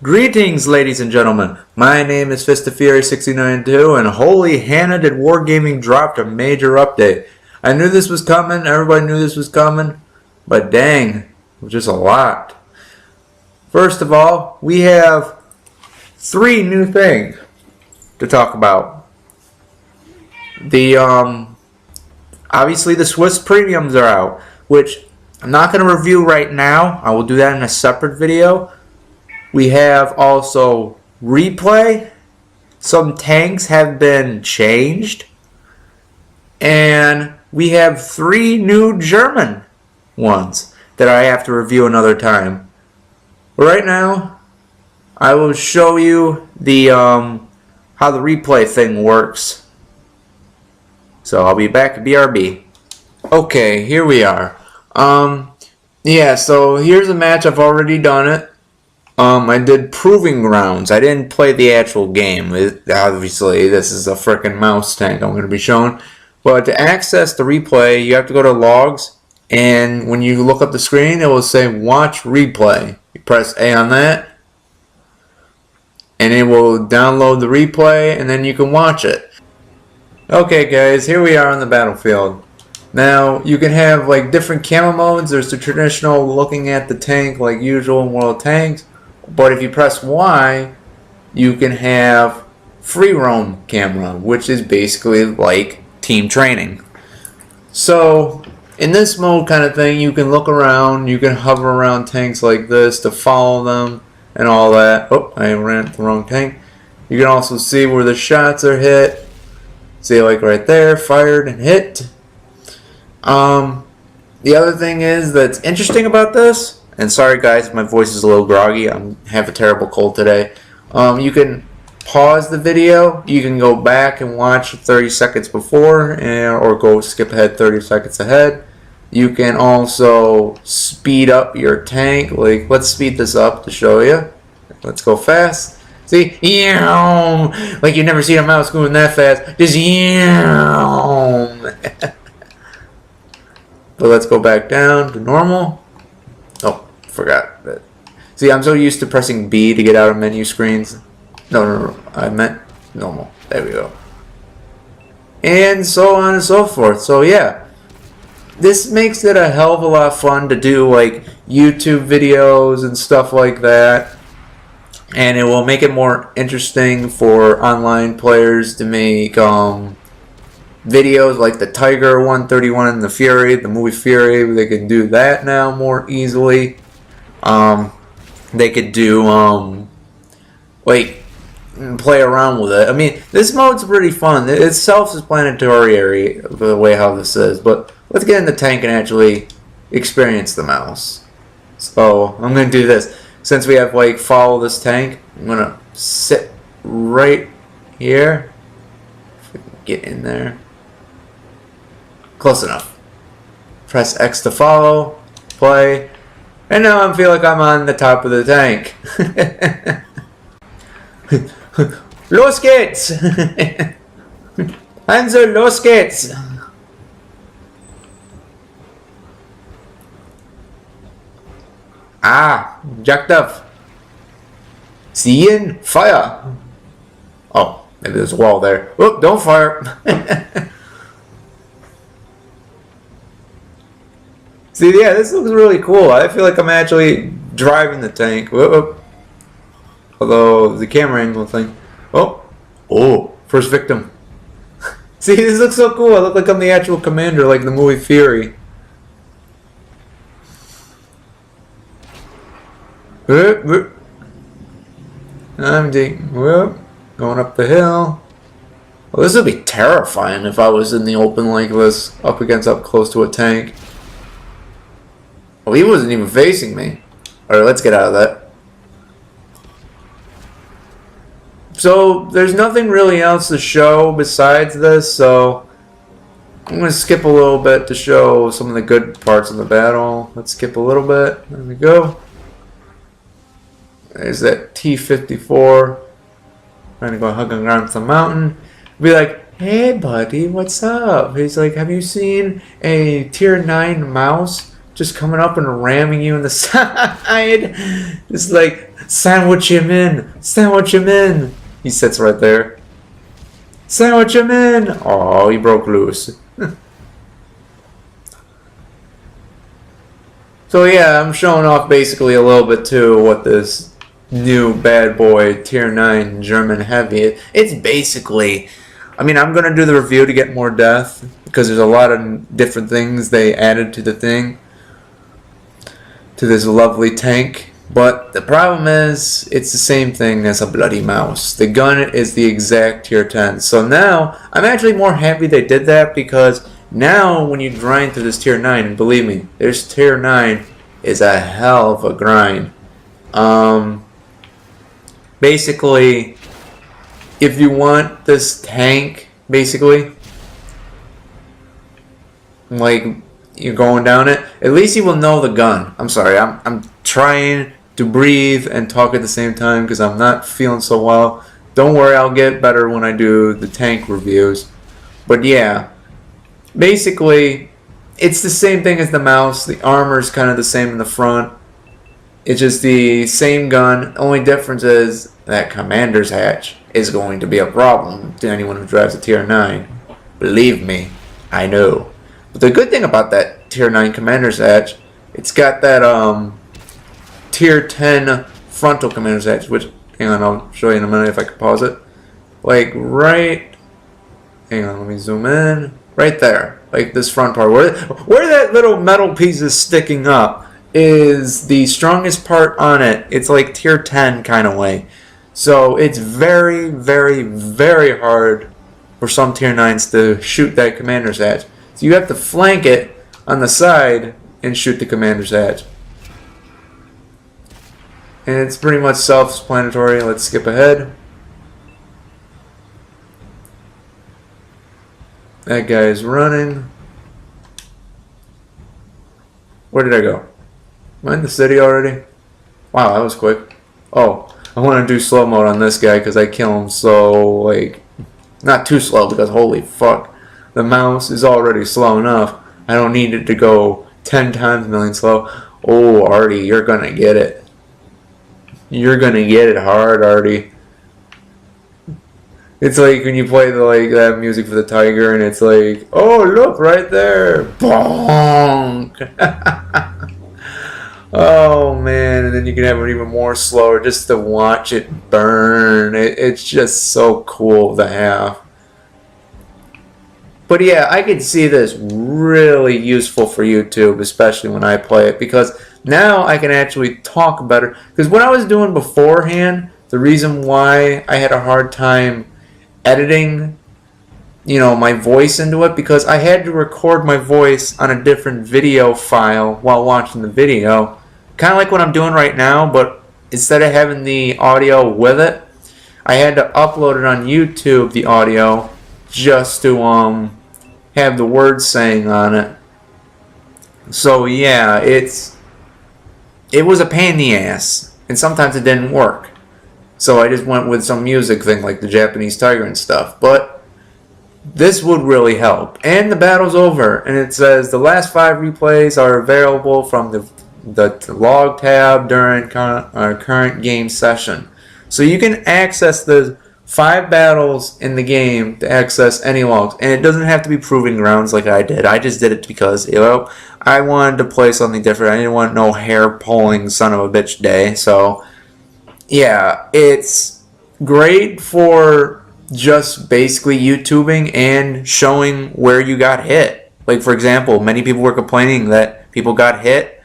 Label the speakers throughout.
Speaker 1: Greetings, ladies and gentlemen. My name is Fist of Fury 692, and holy Hannah, did Wargaming dropped a major update. I knew this was coming, everybody knew this was coming, but dang, it was just a lot. First of all, we have 3 new things to talk about. Obviously the Swiss premiums are out, which I'm not going to review right now. I will do that in a separate video. We have also replay. Some tanks have been changed. And we have 3 new German ones that I have to review another time. But right now, I will show you the how the replay thing works. So I'll be back at BRB. Okay, here we are. Yeah, so here's a match. I've already done it. I did proving grounds. I didn't play the actual game. Obviously, this is a frickin' mouse tank I'm going to be showing. But to access the replay, you have to go to logs. And when you look up the screen, it will say watch replay. You press A on that. And it will download the replay, and then you can watch it. Okay, guys, here we are on the battlefield. Now, you can have like different camera modes. There's the traditional looking at the tank like usual in World of Tanks. But if you press Y, you can have free roam camera, which is basically like team training. So in this mode kind of thing, you can look around, you can hover around tanks like this to follow them and all that. Oh, I ran the wrong tank. You can also see where the shots are hit. See, like right there, fired and hit. The other thing is that's interesting about this, and sorry guys if my voice is a little groggy, I have a terrible cold today. You can pause the video, you can go back and watch 30 seconds before, or go skip ahead 30 seconds ahead. You can also speed up your tank. Like, let's speed this up to show you. Let's go fast. See? Like you've never seen a mouse moving that fast. Just But let's go back down to normal. Oh, forgot that. See, I'm so used to pressing B to get out of menu screens. No, I meant normal. There we go. And so on and so forth. So yeah, this makes it a hell of a lot of fun to do like YouTube videos and stuff like that. And it will make it more interesting for online players to make videos like the Tiger 131 and the Fury, the movie Fury. They can do that now more easily. They could do like play around with it. I mean, this mode's pretty fun. It's self-explanatory the way how this is, but let's get in the tank and actually experience the mouse. So I'm gonna do this. Since we have like follow this tank, I'm gonna sit right here. If we can get in there. Close enough. Press X to follow, play, and now I feel like I'm on the top of the tank. Los geht's! Hansel, los geht's! Ah, jacked up. Sehen, fire! Oh, maybe there's a wall there. Oh, don't fire! See, yeah, this looks really cool. I feel like I'm actually driving the tank. Whoop. Although, the camera angle thing. Oh, first victim. See, this looks so cool. I look like I'm the actual commander, like the movie Fury. Whoop. I'm going up the hill. Well, this would be terrifying if I was in the open like this, up close to a tank. Well, he wasn't even facing me. Alright, let's get out of that. So, there's nothing really else to show besides this, so I'm going to skip a little bit to show some of the good parts of the battle. Let's skip a little bit. There we go. There's that T-54. Trying to go hugging around some mountain. Be like, hey buddy, what's up? He's like, have you seen a tier 9 mouse just coming up and ramming you in the side. Just like, sandwich him in, sandwich him in. He sits right there. Sandwich him in. Oh, he broke loose. So yeah, I'm showing off basically a little bit too what this new bad boy tier 9 German heavy is. It's basically, I mean, I'm going to do the review to get more depth because there's a lot of different things they added to the thing, to this lovely tank. But the problem is, it's the same thing as a bloody mouse. The gun is the exact tier 10. So now, I'm actually more happy they did that because now when you grind through this tier 9, and believe me, this tier 9 is a hell of a grind. Basically, if you want this tank, basically, like you're going down it, at least you will know the gun. I'm sorry, I'm trying to breathe and talk at the same time because I'm not feeling so well. Don't worry, I'll get better when I do the tank reviews. But yeah, basically, it's the same thing as the mouse. The armor's kind of the same in the front. It's just the same gun. Only difference is that commander's hatch is going to be a problem to anyone who drives a tier 9. Believe me, I know. But the good thing about that tier 9 commander's hatch, it's got that tier 10 frontal commander's hatch, which, hang on, I'll show you in a minute if I can pause it. Like right, hang on, let me zoom in. Right there, like this front part, where that little metal piece is sticking up is the strongest part on it. It's like tier 10 kind of way. So it's very, very, very hard for some tier 9s to shoot that commander's hatch. So you have to flank it on the side and shoot the commander's hatch. And it's pretty much self-explanatory. Let's skip ahead. That guy is running. Where did I go? Am I in the city already? Wow, that was quick. Oh, I want to do slow mode on this guy because I kill him so, like, not too slow because holy fuck. The mouse is already slow enough. I don't need it to go 10 times a million slow. Oh, Artie, you're going to get it. You're going to get it hard, Artie. It's like when you play that music for the tiger and it's like, oh, look, right there. Bonk. Oh, man. And then you can have it even more slower just to watch it burn. It's just so cool to have. But yeah, I could see this really useful for YouTube, especially when I play it, because now I can actually talk better. Because what I was doing beforehand, the reason why I had a hard time editing, my voice into it, because I had to record my voice on a different video file while watching the video. Kind of like what I'm doing right now, but instead of having the audio with it, I had to upload it on YouTube, the audio, just to have the words saying on it. So yeah, it was a pain in the ass, and sometimes it didn't work. So I just went with some music thing like the Japanese tiger and stuff. But this would really help. And the battle's over, and it says the last 5 replays are available from the log tab during our current game session. So you can access the 5 battles in the game to access any logs. And it doesn't have to be proving grounds like I did. I just did it because, I wanted to play something different. I didn't want no hair-pulling son of a bitch day. So, yeah, it's great for just basically YouTubing and showing where you got hit. Like, for example, many people were complaining that people got hit.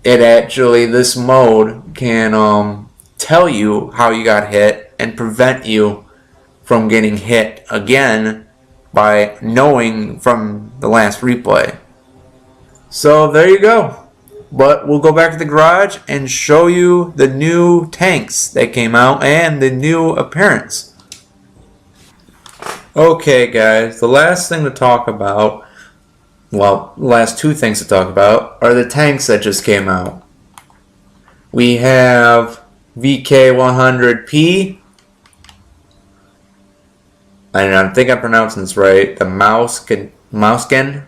Speaker 1: This mode can tell you how you got hit and prevent you from getting hit again by knowing from the last replay. So there you go. But we'll go back to the garage and show you the new tanks that came out and the new appearance. Okay guys, the last thing to talk about, last 2 things to talk about are the tanks that just came out. We have VK100P. I don't think I'm pronouncing this right. The Mousken.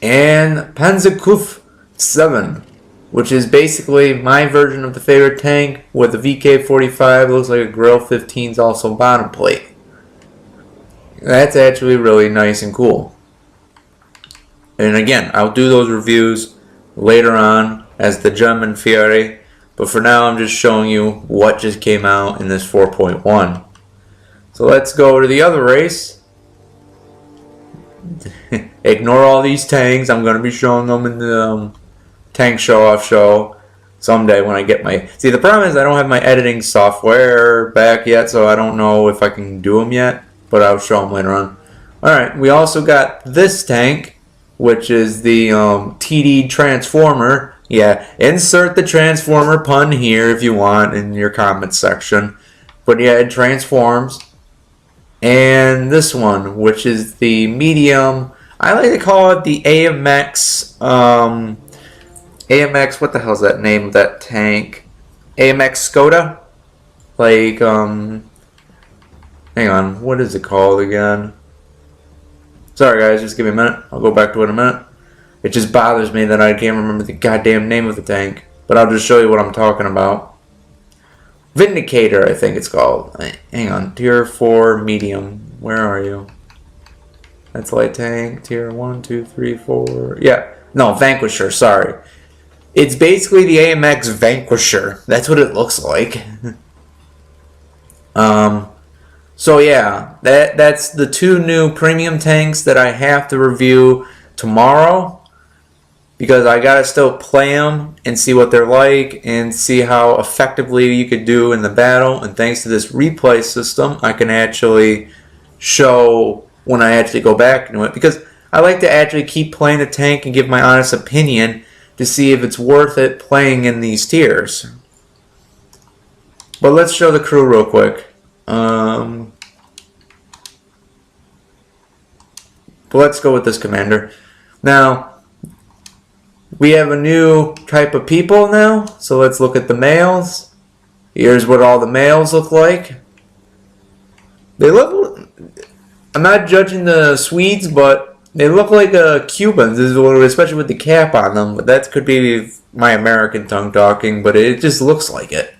Speaker 1: and Panzerkopf 7, which is basically my version of the favorite tank with the VK45. Looks like a Grill 15's also bottom plate. That's actually really nice and cool. And again, I'll do those reviews later on as the German Fury, but for now I'm just showing you what just came out in this 4.1. So let's go to the other race. Ignore all these tanks. I'm going to be showing them in the tank show-off show someday when I get my... See, the problem is I don't have my editing software back yet, so I don't know if I can do them yet, but I'll show them later on. Alright, we also got this tank, which is the TD Transformer. Yeah, insert the Transformer pun here if you want in your comments section. But yeah, it transforms. And this one, which is the medium, I like to call it the AMX, AMX, what the hell's that name of that tank? AMX Skoda? Like, hang on, what is it called again? Sorry guys, just give me a minute. I'll go back to it in a minute. It just bothers me that I can't remember the goddamn name of the tank. But I'll just show you what I'm talking about. Vindicator, I think it's called. Hang on, tier 4 medium. Where are you? That's light tank, tier 1, 2, 3, 4. Yeah, no, Vanquisher, sorry. It's basically the AMX Vanquisher. That's what it looks like. So yeah, that's the two new premium tanks that I have to review tomorrow. Because I gotta still play them and see what they're like and see how effectively you could do in the battle. And thanks to this replay system, I can actually show when I actually go back into it. Because I like to actually keep playing the tank and give my honest opinion to see if it's worth it playing in these tiers. But let's show the crew real quick. Let's go with this commander. Now, we have a new type of people now, so let's look at the males. Here's what all the males look like. They look, I'm not judging the Swedes, but they look like Cubans, especially with the cap on them. But that could be my American tongue talking, but it just looks like it.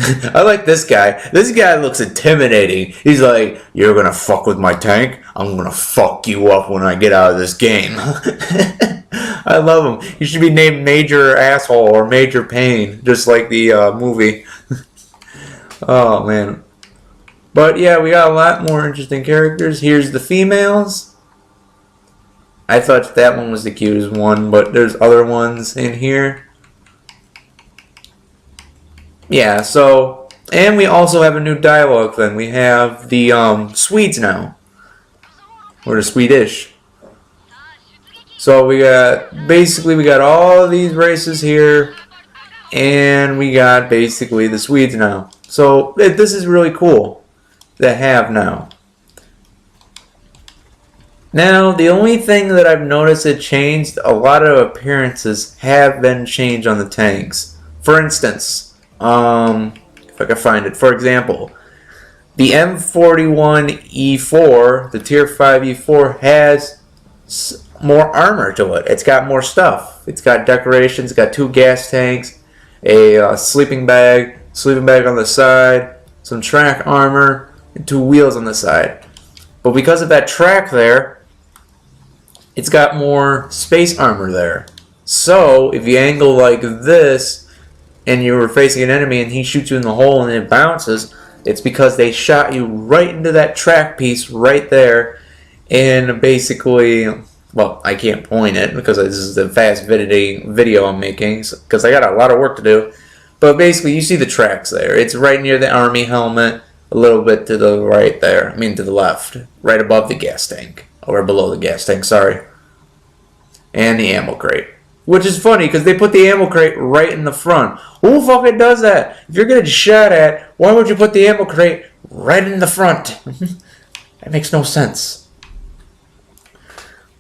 Speaker 1: I like this guy. This guy looks intimidating. He's like, you're gonna fuck with my tank? I'm gonna fuck you up when I get out of this game. I love him. He should be named Major Asshole or Major Pain, just like the movie. Oh, man. But yeah, we got a lot more interesting characters. Here's the females. I thought that one was the cutest one, but there's other ones in here. Yeah, so, and we also have a new dialogue then. We have the Swedes now. Or the Swedish. So we got, basically we got all of these races here. And we got basically the Swedes now. So this is really cool to have now. Now, the only thing that I've noticed that changed, a lot of appearances have been changed on the tanks. For instance, if I can find it. For example, the M41E4, the Tier 5 E4, has more armor to it. It's got more stuff. It's got decorations. It's got 2 gas tanks, a sleeping bag on the side, some track armor, and 2 wheels on the side. But because of that track there, it's got more space armor there. So if you angle like this, and you were facing an enemy and he shoots you in the hole and it bounces, it's because they shot you right into that track piece right there. And basically, well, I can't point it because this is the fast video I'm making because I got a lot of work to do. But basically, you see the tracks there. It's right near the army helmet, a little bit to the right there. I mean, to the left, right above the gas tank. Or below the gas tank, sorry. And the ammo crate. Which is funny, because they put the ammo crate right in the front. Who fucking does that? If you're getting shot at, why would you put the ammo crate right in the front? That makes no sense.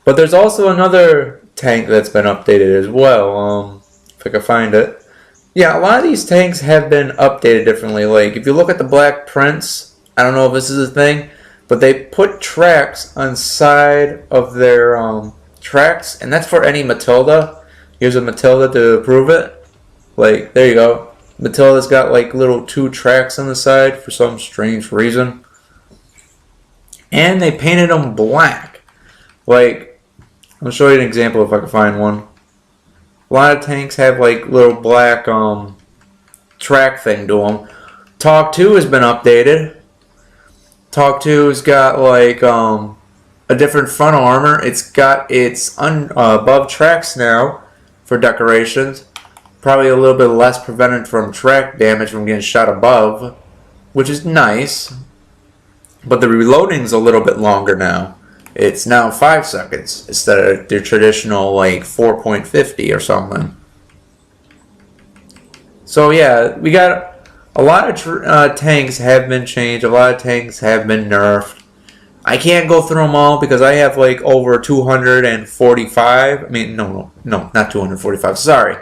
Speaker 1: But there's also another tank that's been updated as well. If I can find it. Yeah, a lot of these tanks have been updated differently. Like, if you look at the Black Prince, I don't know if this is a thing, but they put tracks on side of their tracks, and that's for any Matilda. Here's a Matilda to prove it. Like, there you go. Matilda's got like little 2 tracks on the side for some strange reason. And they painted them black. Like, I'll show you an example if I can find one. A lot of tanks have like little black track thing to them. Talk 2 has been updated. Talk 2's got like a different front armor. It's got its above tracks now for decorations. Probably a little bit less prevented from track damage from getting shot above, which is nice. But the reloading's a little bit longer now. It's now 5 seconds instead of the traditional like 4.50 or something. So yeah, we got a lot of tanks have been changed. A lot of tanks have been nerfed. I can't go through them all because I have like over 245. I mean, no, not 245. Sorry.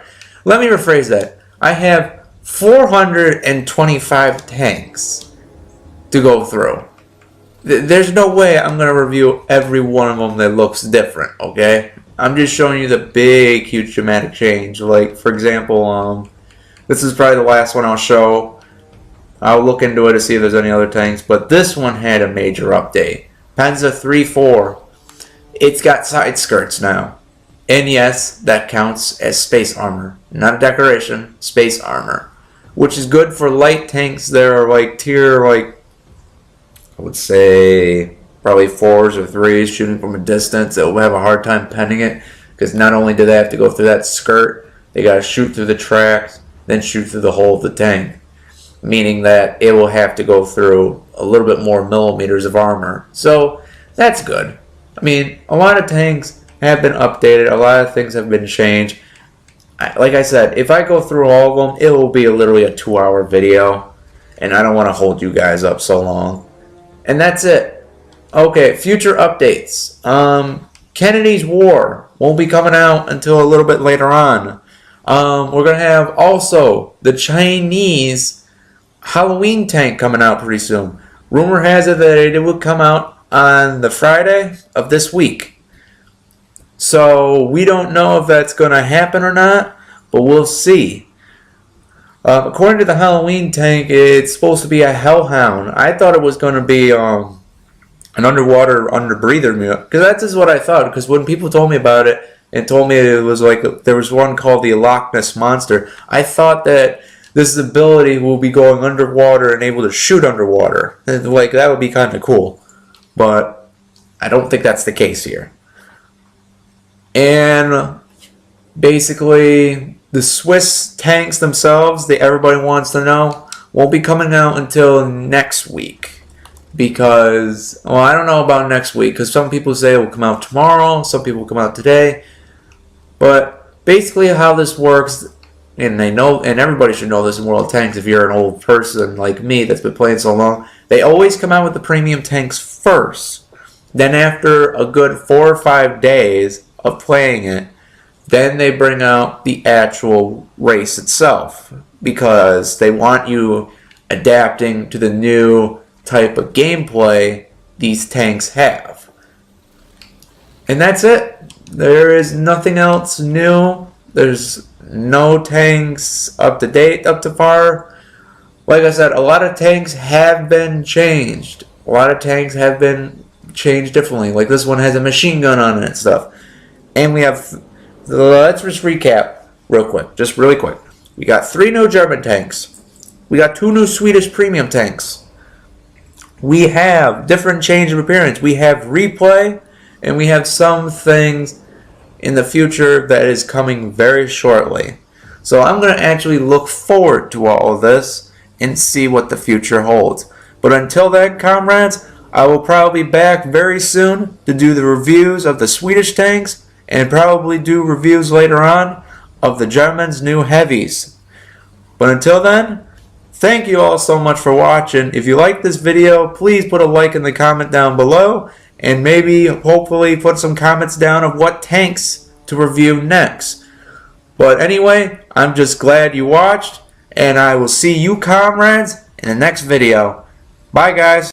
Speaker 1: Let me rephrase that. I have 425 tanks to go through. There's no way I'm going to review every one of them that looks different, okay? I'm just showing you the big, huge dramatic change. Like, for example, this is probably the last one I'll show. I'll look into it to see if there's any other tanks, but this one had a major update. Panzer 3-4. It's got side skirts now. And yes, that counts as space armor. Not decoration, space armor. Which is good for light tanks that are like tier, like, I would say probably 4s or 3s shooting from a distance. They'll have a hard time penning it because not only do they have to go through that skirt, they got to shoot through the tracks, then shoot through the whole of the tank. Meaning that it will have to go through a little bit more millimeters of armor. So that's good. I mean, a lot of tanks have been updated. A lot of things have been changed. Like I said, if I go through all of them, it will be literally a 2-hour video. And I don't want to hold you guys up so long. And that's it. Okay, future updates. Kennedy's War won't be coming out until a little bit later on. We're going to have also the Chinese Halloween tank coming out pretty soon. Rumor has it that it will come out on the Friday of this week. So we don't know if that's going to happen or not, but we'll see. According to the Halloween tank, it's supposed to be a Hellhound. I thought it was going to be an underwater underbreather, because that's just what I thought. Because when people told me about it and told me it was like there was one called the Loch Ness Monster, I thought that this ability will be going underwater and able to shoot underwater. Like, that would be kind of cool. But I don't think that's the case here. And basically, the Swiss tanks themselves, that everybody wants to know, won't be coming out until next week. Because, well, I don't know about next week, because some people say it will come out tomorrow, some people will come out today. But basically how this works, and they know, and everybody should know this in World of Tanks if you're an old person like me that's been playing so long, they always come out with the premium tanks first. Then after a good 4 or 5 days of playing it, then they bring out the actual race itself, because they want you adapting to the new type of gameplay these tanks have. And that's it. There is nothing else new. There's no tanks up to date, up to par. Like I said, a lot of tanks have been changed. A lot of tanks have been changed differently. Like this one has a machine gun on it and stuff. And we have, let's just recap real quick, just really quick. We got 3 new German tanks. We got 2 new Swedish premium tanks. We have different change of appearance. We have replay, and we have some things in the future that is coming very shortly. So I'm going to actually look forward to all of this and see what the future holds. But until then, comrades, I will probably be back very soon to do the reviews of the Swedish tanks and probably do reviews later on of the Germans' new heavies. But until then, thank you all so much for watching. If you like this video, please put a like in the comment down below, and maybe hopefully put some comments down of what tanks to review next. But anyway, I'm just glad you watched, and I will see you comrades in the next video. Bye guys.